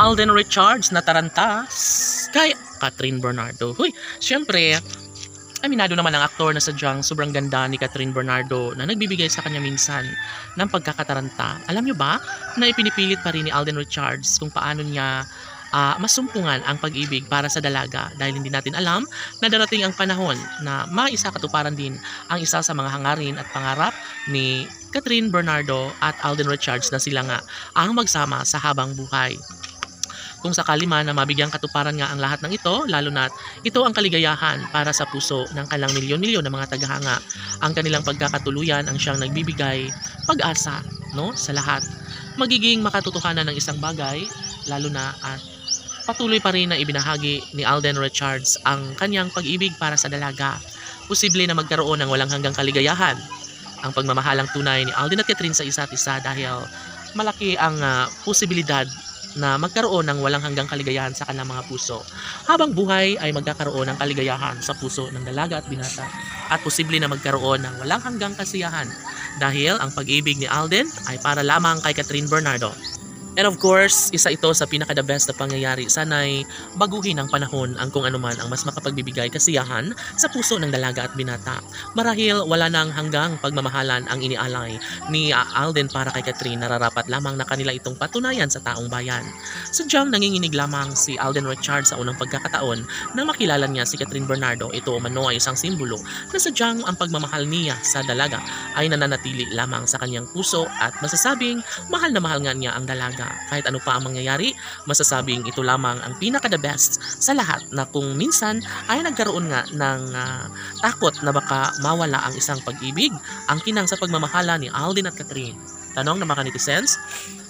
Alden Richards na taranta kay Catherine Bernardo. Huy, syempre, aminado naman ang aktor na sadyang sobrang ganda ni Catherine Bernardo na nagbibigay sa kanya minsan ng pagkakataranta. Alam nyo ba na ipinipilit pa rin ni Alden Richards kung paano niya masumpungan ang pag-ibig para sa dalaga dahil hindi natin alam na darating ang panahon na maisakatuparan din ang isa sa mga hangarin at pangarap ni Catherine Bernardo at Alden Richards na sila nga ang magsama sa habang buhay. Kung sakali man na mabigyang katuparan nga ang lahat ng ito, lalo na't ito ang kaligayahan para sa puso ng kanilang milyon-milyon na mga tagahanga. Ang kanilang pagkakatuluyan ang siyang nagbibigay pag-asa, no, sa lahat. Magiging makatotohanan ng isang bagay, lalo na at patuloy pa rin na ibinahagi ni Alden Richards ang kanyang pag-ibig para sa dalaga. Posible na magkaroon ng walang hanggang kaligayahan ang pagmamahalang tunay ni Alden at Catherine sa isa't isa dahil malaki ang posibilidad na magkaroon ng walang hanggang kaligayahan sa kanilang mga puso. Habang buhay ay magkakaroon ng kaligayahan sa puso ng dalaga at binata at posible na magkaroon ng walang hanggang kasiyahan dahil ang pag-ibig ni Alden ay para lamang kay Catherine Bernardo. And of course, isa ito sa pinaka-the best na pangyayari. Sana'y baguhin ng panahon ang kung anuman ang mas makapagbibigay kasiyahan sa puso ng dalaga at binata. Marahil wala nang hanggang pagmamahalan ang inialay ni Alden para kay Catherine. Nararapat lamang na kanila itong patunayan sa taong bayan. Sadyang nanginginig lamang si Alden Richards sa unang pagkakataon na makilala niya si Catherine Bernardo. Ito umano ay isang simbolo na sadyang ang pagmamahal niya sa dalaga ay nananatili lamang sa kanyang puso at masasabing mahal na mahal nga niya ang dalaga. Kahit ano pa ang mangyayari, masasabing ito lamang ang pinaka-the best sa lahat na kung minsan ay nagkaroon nga ng takot na baka mawala ang isang pag-ibig, ang kinang sa pagmamahala ni Alden at Catherine. Tanong ng mga netizens,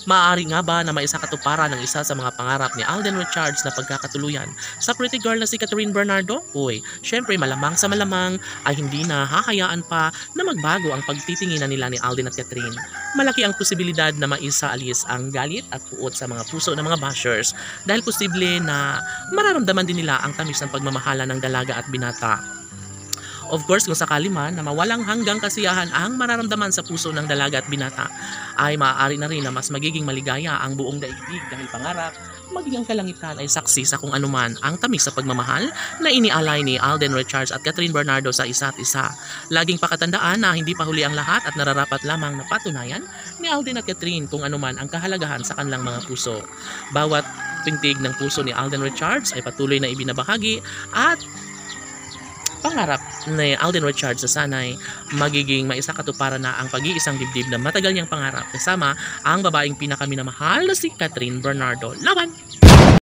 maaari nga ba na maisakatuparan ng isa sa mga pangarap ni Alden Richards na pagkakatuluyan sa pretty girl na si Catherine Bernardo? Uy, syempre malamang sa malamang ay hindi na hahayaan pa na magbago ang pagtitinginan nila ni Alden at Catherine. Malaki ang posibilidad na maisaalis ang galit at puot sa mga puso ng mga bashers dahil posible na mararamdaman din nila ang tamis ng pagmamahala ng dalaga at binata. Of course, kung sakali man na mawalang hanggang kasiyahan ang mararamdaman sa puso ng dalaga at binata, ay maaari na rin na mas magiging maligaya ang buong daigdig dahil pangarap, maging ang kalangitan ay saksi sa kung anuman ang tamis sa pagmamahal na inialay ni Alden Richards at Catherine Bernardo sa isa't isa. Laging pakatandaan na hindi pa huli ang lahat at nararapat lamang na patunayan ni Alden at Catherine kung anuman ang kahalagahan sa kanilang mga puso. Bawat pintig ng puso ni Alden Richards ay patuloy na ibinabahagi at pangarap ni Alden Richards sa sanay magiging maisakatuparan na ang pag-iisang dibdib na matagal niyang pangarap kasama ang babaeng pinakaminamahal na si Catherine Bernardo. Laban!